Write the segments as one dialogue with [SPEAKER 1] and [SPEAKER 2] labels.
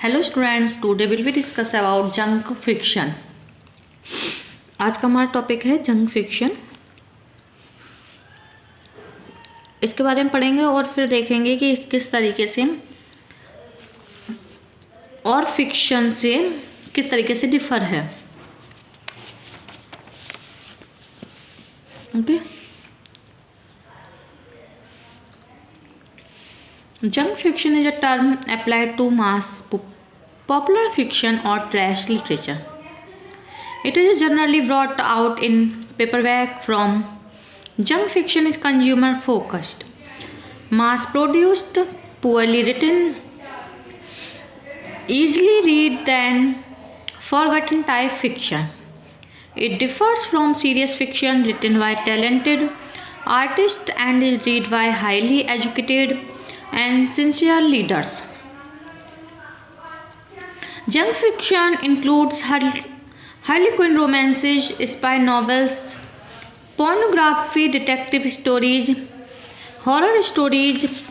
[SPEAKER 1] Hello students, today will we discuss about junk fiction. आज का हमारा टॉपिक है जंक फिक्शन। इसके बारे में पढ़ेंगे और फिर देखेंगे कि किस तरीके से और फिक्शन से किस तरीके से डिफर है। Okay, junk fiction is a term applied to mass popular fiction or trash literature. It is generally brought out in paperback form. Junk fiction is consumer focused, mass produced, poorly written, easily read and forgotten type fiction. It differs from serious fiction written by talented artists and is read by highly educated and sincere readers. Junk fiction includes Harlequin romances, spy novels, pornography, detective stories, horror stories,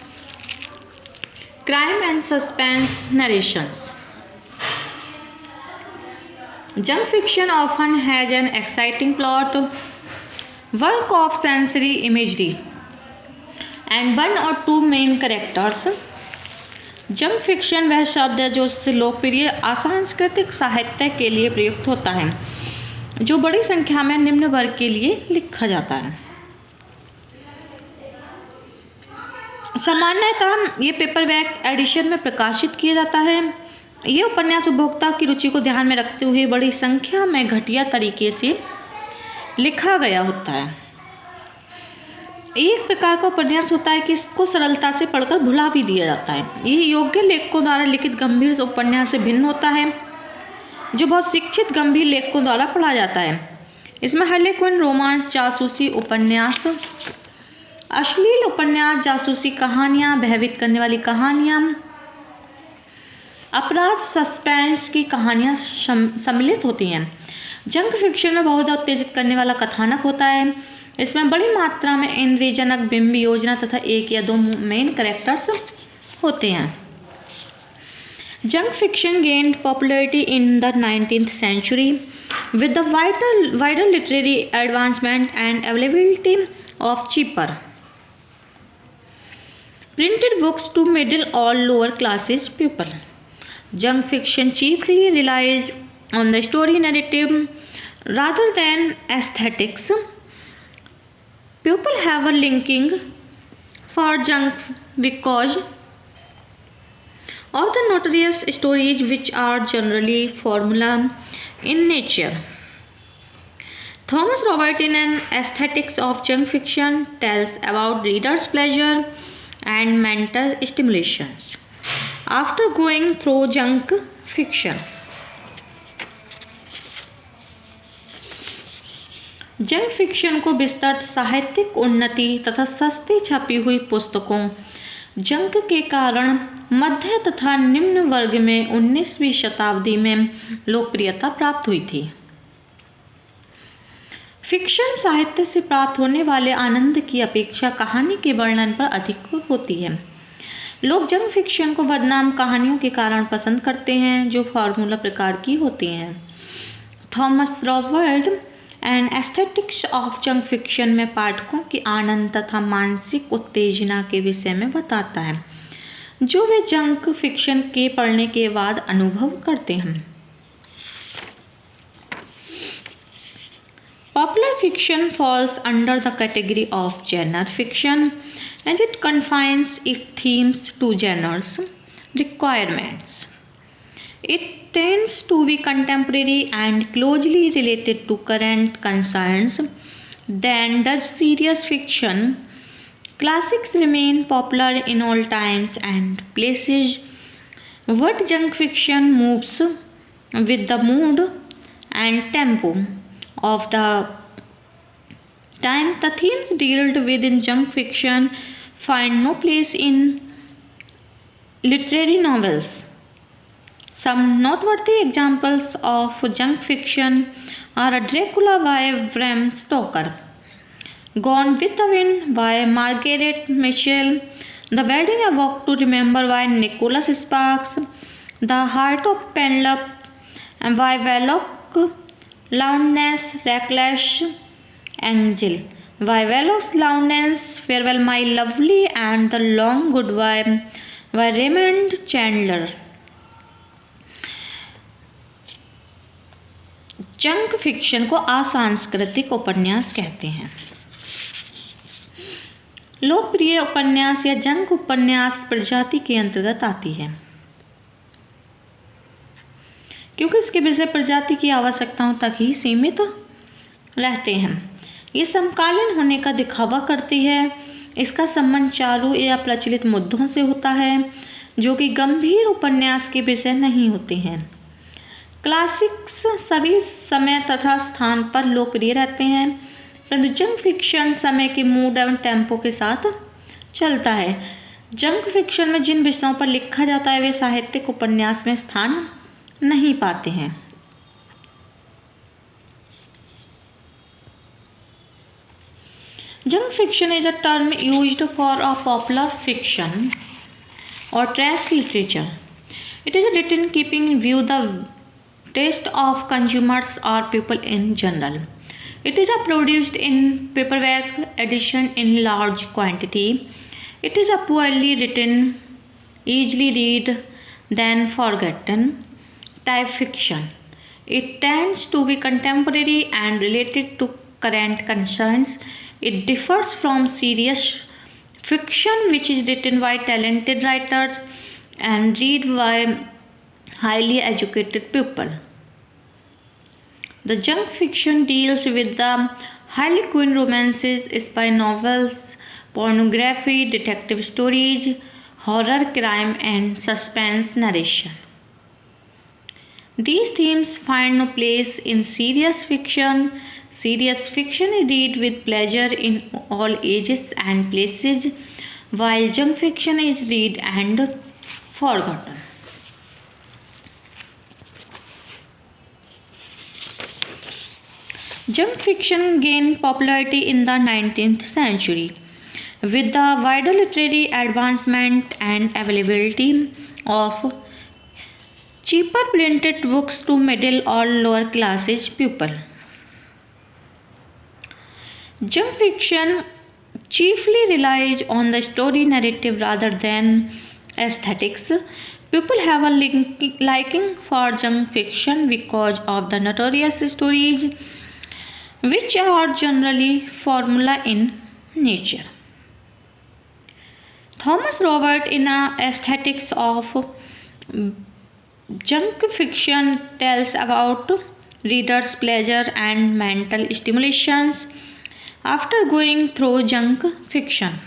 [SPEAKER 1] crime and suspense narrations. Junk fiction often has an exciting plot, work of sensory imagery, and one or two main characters. Junk fiction वह शब्द है जो लोकप्रिय असांस्कृतिक साहित्य के लिए प्रयुक्त होता है जो बड़ी संख्या में निम्न वर्ग के लिए लिखा जाता है। सामान्यतः ये पेपरबैक एडिशन में प्रकाशित किया जाता है। ये उपन्यास उपभोक्ता की रुचि को ध्यान में रखते हुए बड़ी संख्या में घटिया तरीके से लिखा गया होता है। एक प्रकार का उपन्यास होता है कि इसको सरलता से पढ़कर भुला भी दिया जाता है। ये योग्य लेखकों द्वारा लिखित गंभीर उपन्यास से भिन्न होता है जो बहुत शिक्षित गंभीर लेखकों द्वारा पढ़ा जाता है। इसमें हार्लेक्विन रोमांस, जासूसी उपन्यास, अश्लील उपन्यास, जासूसी कहानियाँ, भयभीत करने वाली कहानियाँ, अपराध, सस्पेंस की कहानियाँ सम्मिलित होती हैं। जंक फिक्शन में बहुत उत्तेजित करने वाला कथानक होता है। इसमें बड़ी मात्रा में इंद्रियजनक बिंब योजना तथा एक या दो मेन कैरेक्टर्स होते हैं। Junk fiction gained popularity in the 19th century with the wider literary advancement and availability of cheaper printed books to middle or lower classes people. Junk fiction chiefly relies on the story narrative rather than aesthetics. People have a linking for junk because of the notorious stories which are generally formula in nature. Thomas Robertson in Aesthetics of Junk Fiction tells about readers' pleasure and mental stimulations after going through junk fiction. Junk fiction को विस्तृत साहित्यिक उन्नति तथा सस्ती छपी हुई पुस्तकों junk के कारण मध्य तथा निम्न वर्ग में 19वीं शताब्दी में लोकप्रियता प्राप्त हुई थी। फिक्शन साहित्य से प्राप्त होने वाले आनंद की अपेक्षा कहानी के वर्णन पर अधिक होती है। लोग जंक फिक्शन को बदनाम कहानियों के कारण पसंद करते हैं जो फार्मूला प्रकार की होती हैं। Thomas Robert and aesthetics of junk fiction में पाठकों की आनंद तथा मानसिक उत्तेजना के विषय में बताता है जो वे जंक फिक्शन के पढ़ने के बाद अनुभव करते हैं। Popular fiction falls under the category of genre fiction and it confines its themes to genres requirements. It tends to be contemporary and closely related to current concerns than does serious fiction. Classics remain popular in all times and places. What junk fiction moves with the mood and tempo of the time. The themes dealt with in junk fiction find no place in literary novels. Some noteworthy examples of junk fiction are Dracula by Bram Stoker, Gone with the Wind by Margaret Mitchell, The Wedding A Walk to Remember by Nicholas Sparks, the heart of Penelope, वाइवेलोक, loudness, reckless, angel, वाइवेलोस, loudness, farewell my lovely and the long goodbye Raymond Chandler. Junk fiction को असांस्कृतिक उपन्यास कहते हैं। लोकप्रिय उपन्यास या जंक उपन्यास प्रजाति के अंतर्गत आती है, क्योंकि इसके विषय प्रजाति की आवश्यकताओं तक ही सीमित रहते हैं। ये समकालीन होने का दिखावा करती है। इसका संबंध चालू या प्रचलित मुद्दों से होता है जो कि गंभीर उपन्यास के विषय नहीं होते हैं। क्लासिक्स सभी समय तथा स्थान पर लोकप्रिय रहते हैं, परंतु जंक फिक्शन समय के मूड एवं टेम्पो के साथ चलता है। जंक फिक्शन में जिन विषयों पर लिखा जाता है वे साहित्यिक उपन्यास में स्थान नहीं पाते हैं। Junk fiction is a term used for a popular fiction or trash literature. It is written keeping in view the taste of consumers or people in general. It is produced in paperback edition in large quantity. It is a poorly written, easily read, then forgotten type fiction. It tends to be contemporary and related to current concerns. It differs from serious fiction, which is written by talented writers and read by highly educated people. The junk fiction deals with the Harlequin romances, spy novels, pornography, detective stories, horror, crime, and suspense narration. These themes find no place in serious fiction. Serious fiction is read with pleasure in all ages and places, while junk fiction is read and forgotten. Junk fiction gained popularity in the 19th century. With the wider literary advancement and availability of cheaper printed books to middle or lower classes people. Junk fiction chiefly relies on the story narrative rather than aesthetics. People have a liking for junk fiction because of the notorious stories, which are generally formula in nature. Thomas Robert, in Aesthetics of Junk Fiction, tells about readers' pleasure and mental stimulations after going through junk fiction.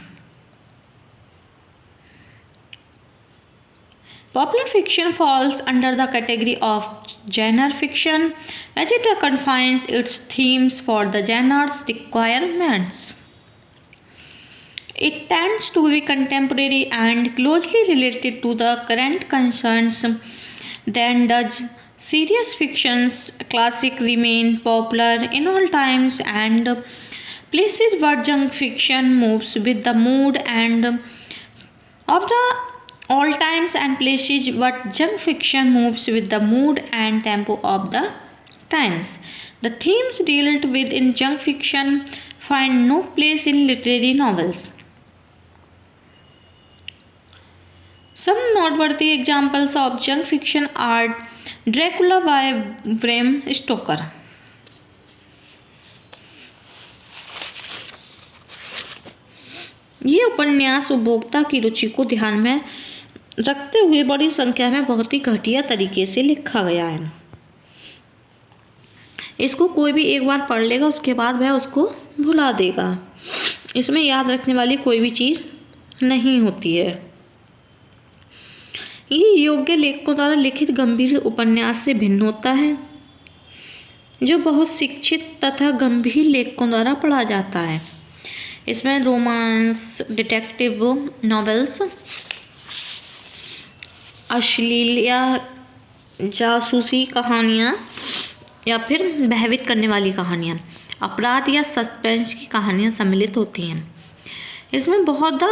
[SPEAKER 1] Popular fiction falls under the category of genre fiction, as it confines its themes for the genre's requirements. It tends to be contemporary and closely related to the current concerns. Then does serious fictions. Classic remain popular in all times and places, but junk fiction moves with the mood and of the all times and places, but junk fiction moves with the mood and tempo of the times. The themes dealt with in junk fiction find no place in literary novels. Some noteworthy examples of junk fiction are Dracula by Bram Stoker, ये उपन्यास उपभोक्ता की रुचि को ध्यान में रखते हुए बड़ी संख्या में बहुत ही घटिया तरीके से लिखा गया है। इसको कोई भी एक बार पढ़ लेगा, उसके बाद वह उसको भुला देगा। इसमें याद रखने वाली कोई भी चीज़ नहीं होती है। ये योग्य लेखकों द्वारा लिखित गंभीर उपन्यास से भिन्न होता है, जो बहुत शिक्षित तथा गंभीर लेखकों द्वारा पढ़ा जाता है। इसमें रोमांस, डिटेक्टिव नॉवेल्स, अश्लील या जासूसी कहानियाँ या फिर भयभीत करने वाली कहानियाँ, अपराध या सस्पेंस की कहानियाँ सम्मिलित होती हैं। इसमें बहुत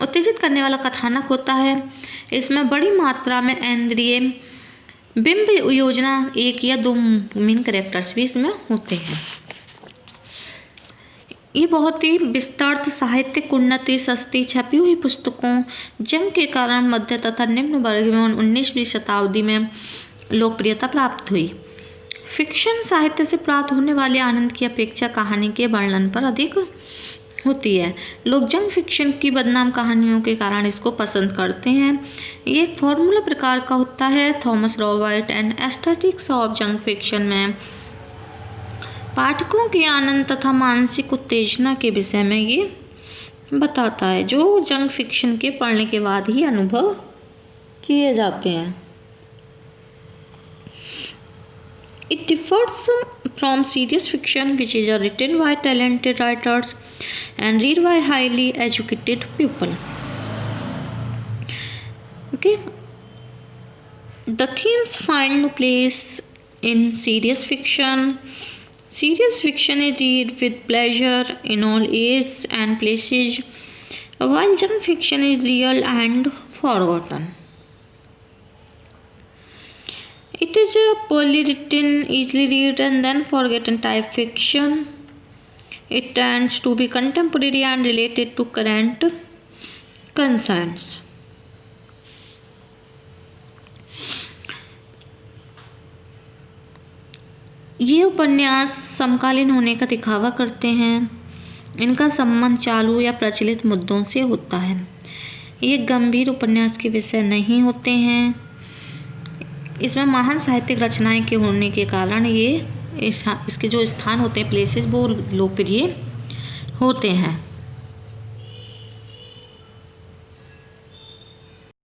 [SPEAKER 1] उत्तेजित करने वाला कथानक होता है। इसमें बड़ी मात्रा में इंद्रिय बिंब योजना, एक या दो मेन कैरेक्टर्स भी इसमें होते हैं। ये बहुत ही विस्तृत साहित्यिक उन्नति सस्ती छपी हुई पुस्तकों जंग के कारण मध्य तथा निम्न वर्ग में 19वीं शताब्दी में लोकप्रियता प्राप्त हुई। फिक्शन साहित्य से प्राप्त होने वाले आनंद की अपेक्षा कहानी के वर्णन पर अधिक होती है। लोग जंग फिक्शन की बदनाम कहानियों के कारण इसको पसंद करते हैं। ये एक फॉर्मूला प्रकार का होता है। Thomas Robert and aesthetics of जंग फिक्शन में पाठकों के आनंद तथा मानसिक उत्तेजना के विषय में ये बताता है, जो जंग फिक्शन के पढ़ने के बाद ही अनुभव किए जाते हैं। It differs from serious fiction, which is written by talented writers and read by highly educated people. Okay, the themes find no place in serious fiction. Serious fiction is read with pleasure in all ages and places, while junk fiction is real and forgotten. It is a poorly written, easily read and then forgotten type fiction. It tends to be contemporary and related to current concerns. ये उपन्यास समकालीन होने का दिखावा करते हैं। इनका संबंध चालू या प्रचलित मुद्दों से होता है। ये गंभीर उपन्यास के विषय नहीं होते हैं। इसमें महान साहित्यिक रचनाएं के होने के कारण ये इसके जो स्थान होते हैं, प्लेसेस, वो लोकप्रिय होते हैं।